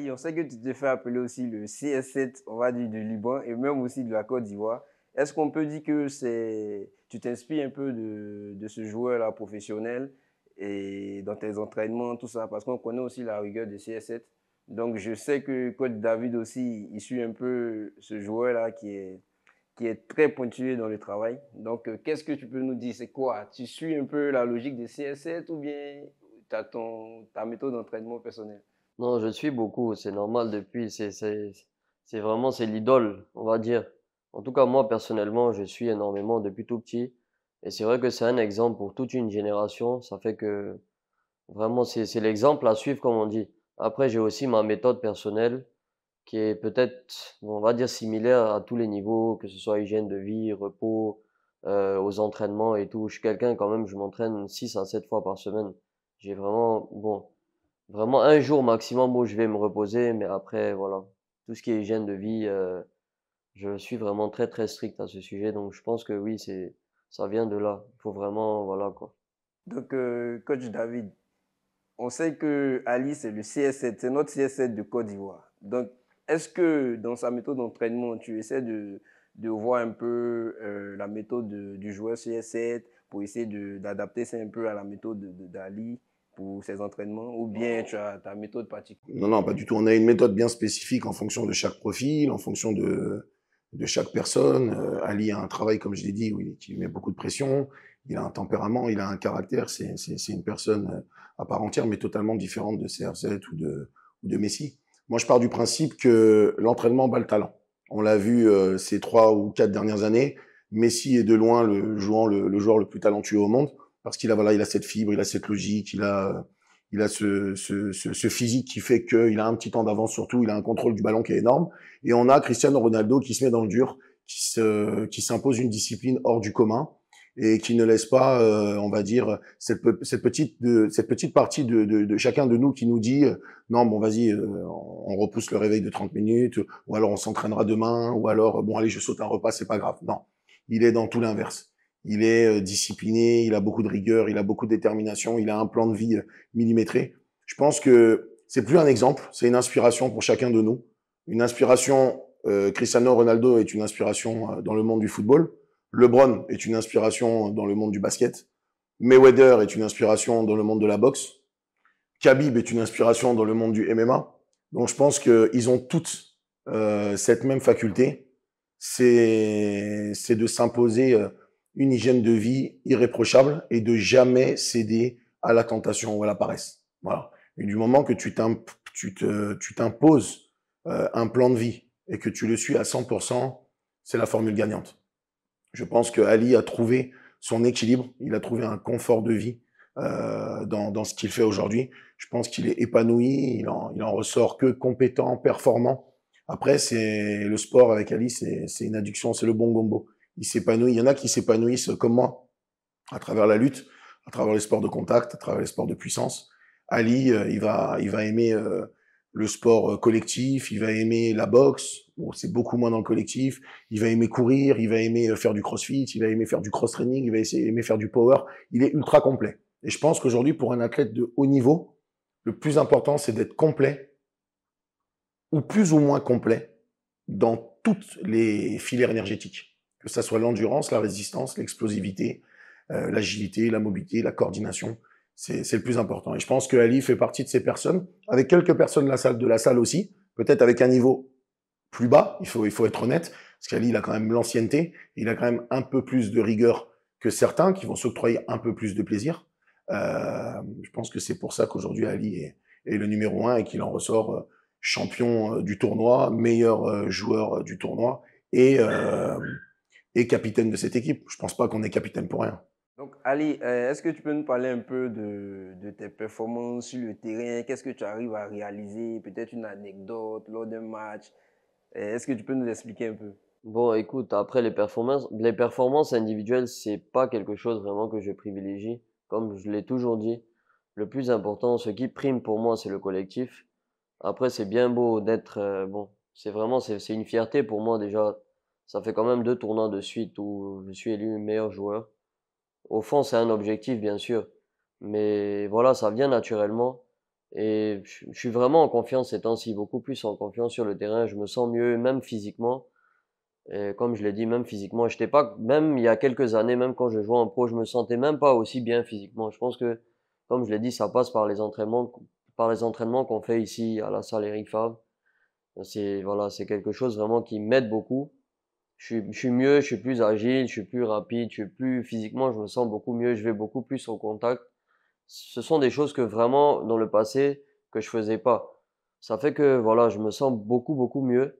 Ali, on sait que tu te fais appeler aussi le CS7, on va dire, du Liban et même aussi de la Côte d'Ivoire. Est-ce qu'on peut dire que tu t'inspires un peu de ce joueur-là professionnel et dans tes entraînements, tout ça, parce qu'on connaît aussi la rigueur de CS7. Donc, je sais que Coach David aussi, il suit un peu ce joueur-là qui est très pointueux dans le travail. Donc, qu'est-ce que tu peux nous dire? C'est quoi? Tu suis un peu la logique de CS7 ou bien tu as ta méthode d'entraînement personnelle? Non, je suis beaucoup, c'est normal depuis, c'est vraiment, c'est l'idole, on va dire. En tout cas, moi, personnellement, je suis énormément depuis tout petit. Et c'est vrai que c'est un exemple pour toute une génération. Ça fait que vraiment, c'est l'exemple à suivre, comme on dit. Après, j'ai aussi ma méthode personnelle qui est peut-être, on va dire, similaire à tous les niveaux, que ce soit hygiène de vie, repos, aux entraînements et tout. Je suis quelqu'un quand même, je m'entraîne 6 à 7 fois par semaine. J'ai vraiment, bon, vraiment un jour maximum où je vais me reposer, mais après, voilà. Tout ce qui est hygiène de vie, je suis vraiment très très strict à ce sujet, donc je pense que oui, ça vient de là. Il faut vraiment, voilà quoi. Donc, Coach David, on sait que Ali, c'est le CS7, c'est notre CS7 de Côte d'Ivoire. Donc, est-ce que dans sa méthode d'entraînement, tu essaies de voir un peu la méthode du joueur CS7 pour essayer d'adapter ça un peu à la méthode d'Ali pour ses entraînements ou bien tu as ta méthode particulière? Non, non, pas du tout. On a une méthode bien spécifique en fonction de chaque profil, en fonction de chaque personne. Ali a un travail, comme je l'ai dit, où qui lui met beaucoup de pression. Il a un tempérament, il a un caractère. C'est une personne à part entière, mais totalement différente de CR7 ou de Messi. Moi, je pars du principe que l'entraînement bat le talent. On l'a vu ces 3 ou 4 dernières années. Messi est de loin le joueur le plus talentueux au monde parce qu'il a, voilà, il a cette fibre, il a cette logique, il a ce physique qui fait qu'il a un petit temps d'avance surtout, il a un contrôle du ballon qui est énorme. Et on a Cristiano Ronaldo qui se met dans le dur, qui s'impose une discipline hors du commun et qui ne laisse pas, on va dire, cette petite partie de chacun de nous qui nous dit non, bon, vas-y, on repousse le réveil de 30 minutes, ou alors on s'entraînera demain, ou alors, bon, allez, je saute un repas, c'est pas grave. Non, il est dans tout l'inverse. Il est discipliné, il a beaucoup de rigueur, il a beaucoup de détermination, il a un plan de vie millimétré. Je pense que c'est plus un exemple, c'est une inspiration pour chacun de nous. Une inspiration, Cristiano Ronaldo est une inspiration dans le monde du football. LeBron est une inspiration dans le monde du basket. Mayweather est une inspiration dans le monde de la boxe. Khabib est une inspiration dans le monde du MMA. Donc je pense qu'ils ont toutes cette même faculté, c'est de s'imposer une hygiène de vie irréprochable et de jamais céder à la tentation ou à la paresse. Voilà. Et du moment que tu t'imposes un plan de vie et que tu le suis à 100%, c'est la formule gagnante. Je pense que Ali a trouvé son équilibre, il a trouvé un confort de vie dans ce qu'il fait aujourd'hui. Je pense qu'il est épanoui, il en ressort que compétent, performant. Après, c'est le sport avec Ali, c'est une addiction, c'est le bon gombo. Il s'épanouit. Il y en a qui s'épanouissent comme moi à travers la lutte, à travers les sports de contact, à travers les sports de puissance. Ali, il va aimer le sport collectif, il va aimer la boxe. Bon, c'est beaucoup moins dans le collectif. Il va aimer courir, il va aimer faire du crossfit, il va aimer faire du cross-training, il va aimer faire du power. Il est ultra complet. Et je pense qu'aujourd'hui, pour un athlète de haut niveau, le plus important, c'est d'être complet ou plus ou moins complet dans toutes les filières énergétiques. Que ça soit l'endurance, la résistance, l'explosivité, l'agilité, la mobilité, la coordination. C'est le plus important. Et je pense que Ali fait partie de ces personnes, avec quelques personnes de la salle aussi, peut-être avec un niveau plus bas, il faut être honnête, parce qu'Ali, il a quand même l'ancienneté, il a quand même un peu plus de rigueur que certains qui vont s'octroyer un peu plus de plaisir. Je pense que c'est pour ça qu'aujourd'hui Ali est le numéro 1 et qu'il en ressort champion du tournoi, meilleur joueur du tournoi et, euh, et capitaine de cette équipe. Je pense pas qu'on est capitaine pour rien. Donc, Ali, est-ce que tu peux nous parler un peu de tes performances sur le terrain? Qu'est-ce que tu arrives à réaliser? Peut-être une anecdote lors d'un match? Est-ce que tu peux nous expliquer un peu? Bon, écoute, après les performances individuelles, c'est pas quelque chose vraiment que je privilégie. Comme je l'ai toujours dit, le plus important, ce qui prime pour moi, c'est le collectif. Après, c'est bien beau d'être, bon, c'est vraiment, c'est une fierté pour moi déjà. Ça fait quand même 2 tournois de suite où je suis élu meilleur joueur. Au fond, c'est un objectif, bien sûr. Mais voilà, ça vient naturellement. Et je suis vraiment en confiance ces temps-ci, beaucoup plus en confiance sur le terrain. Je me sens mieux, même physiquement. Et comme je l'ai dit, même physiquement, j'étais pas, même il y a quelques années, même quand je jouais en pro, je me sentais même pas aussi bien physiquement. Je pense que, comme je l'ai dit, ça passe par les entraînements qu'on fait ici à la salle Eric Favre. Voilà, c'est quelque chose vraiment qui m'aide beaucoup. Je suis mieux, je suis plus agile, je suis plus rapide, je suis plus physiquement, je me sens beaucoup mieux, je vais beaucoup plus au contact. Ce sont des choses que vraiment, dans le passé, que je faisais pas. Ça fait que, voilà, je me sens beaucoup mieux.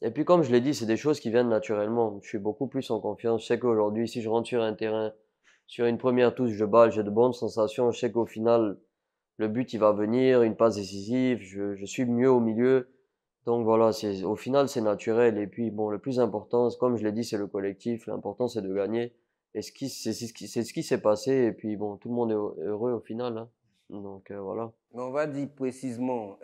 Et puis, comme je l'ai dit, c'est des choses qui viennent naturellement. Je suis beaucoup plus en confiance. Je sais qu'aujourd'hui, si je rentre sur un terrain, sur une première touche de balle, j'ai de bonnes sensations. Je sais qu'au final, le but, il va venir, une passe décisive. Je suis mieux au milieu. Donc voilà, au final, c'est naturel. Et puis, bon, le plus important, comme je l'ai dit, c'est le collectif. L'important, c'est de gagner. Et c'est ce qui s'est passé. Et puis, bon, tout le monde est heureux au final, hein. Donc, voilà. Mais on va dire précisément,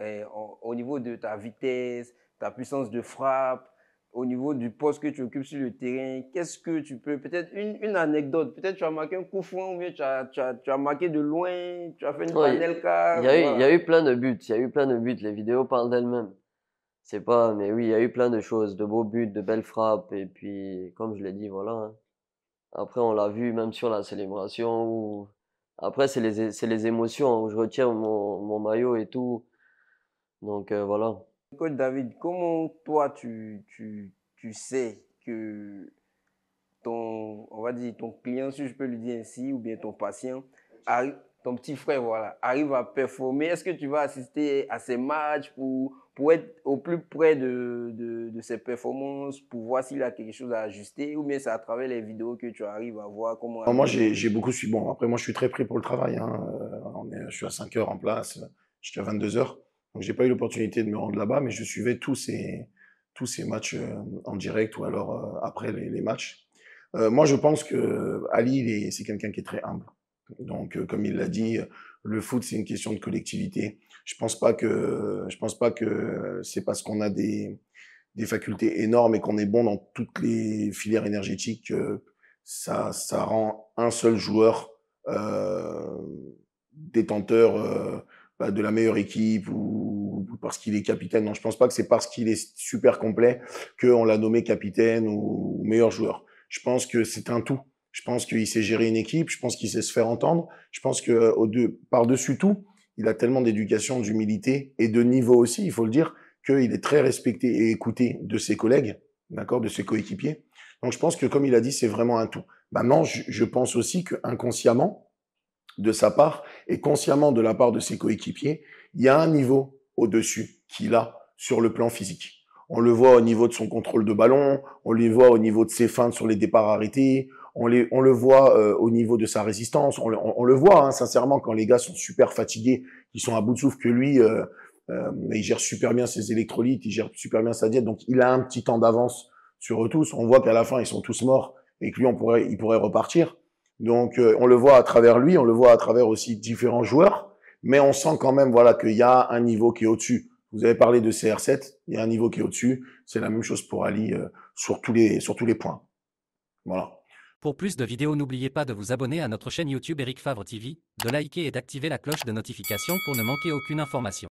au niveau de ta vitesse, ta puissance de frappe, au niveau du poste que tu occupes sur le terrain, qu'est-ce que tu peux, peut-être une anecdote, peut-être tu as marqué un coup franc ou bien tu as marqué de loin, tu as fait une Non, panelka, il y voilà. a eu plein de buts. Il y a eu plein de buts. Les vidéos parlent d'elles-mêmes. C'est pas, mais oui, il y a eu plein de choses, de beaux buts, de belles frappes, et puis, comme je l'ai dit, voilà, hein. Après, on l'a vu même sur la célébration où, après, c'est les émotions où je retire mon maillot et tout. Donc, voilà. Coach David, comment toi tu sais que on va dire ton client, si je peux lui dire ainsi, ou bien ton patient, ton petit frère, voilà, arrive à performer? Est-ce que tu vas assister à ces matchs pour être au plus près de ses performances, pour voir s'il a quelque chose à ajuster, ou bien c'est à travers les vidéos que tu arrives à voir comment Non, moi, améliorer? j'ai beaucoup suivi. Bon, après, moi, je suis très pris pour le travail, hein. Je suis à 5 heures en place, jusqu'à 22 heures. Donc, j'ai pas eu l'opportunité de me rendre là-bas, mais je suivais tous ces matchs en direct ou alors après les matchs. Moi, je pense que Ali, c'est quelqu'un qui est très humble. Donc, comme il l'a dit, le foot, c'est une question de collectivité. Je pense pas que c'est parce qu'on a des facultés énormes et qu'on est bon dans toutes les filières énergétiques, ça rend un seul joueur détenteur de la meilleure équipe ou parce qu'il est capitaine. Non, je pense pas que c'est parce qu'il est super complet qu'on l'a nommé capitaine ou meilleur joueur. Je pense que c'est un tout. Je pense qu'il sait gérer une équipe, je pense qu'il sait se faire entendre, je pense que par-dessus tout, il a tellement d'éducation, d'humilité et de niveau aussi, il faut le dire, qu'il est très respecté et écouté de ses collègues, d'accord, de ses coéquipiers. Donc je pense que comme il a dit, c'est vraiment un tout. Maintenant, je pense aussi que inconsciemment de sa part et consciemment de la part de ses coéquipiers, il y a un niveau au-dessus qu'il a sur le plan physique. On le voit au niveau de son contrôle de ballon, on le voit au niveau de ses feintes sur les départs arrêtés, on le voit au niveau de sa résistance, on le voit hein, sincèrement quand les gars sont super fatigués, ils sont à bout de souffle que lui, il gère super bien ses électrolytes, il gère super bien sa diète, donc il a un petit temps d'avance sur eux tous. On voit qu'à la fin ils sont tous morts et que lui il pourrait repartir. Donc on le voit à travers lui, on le voit à travers aussi différents joueurs, mais on sent quand même voilà qu'il y a un niveau qui est au-dessus. Vous avez parlé de CR7, il y a un niveau qui est au-dessus. C'est la même chose pour Ali sur tous les points. Voilà. Pour plus de vidéos, n'oubliez pas de vous abonner à notre chaîne YouTube Eric Favre TV, de liker et d'activer la cloche de notification pour ne manquer aucune information.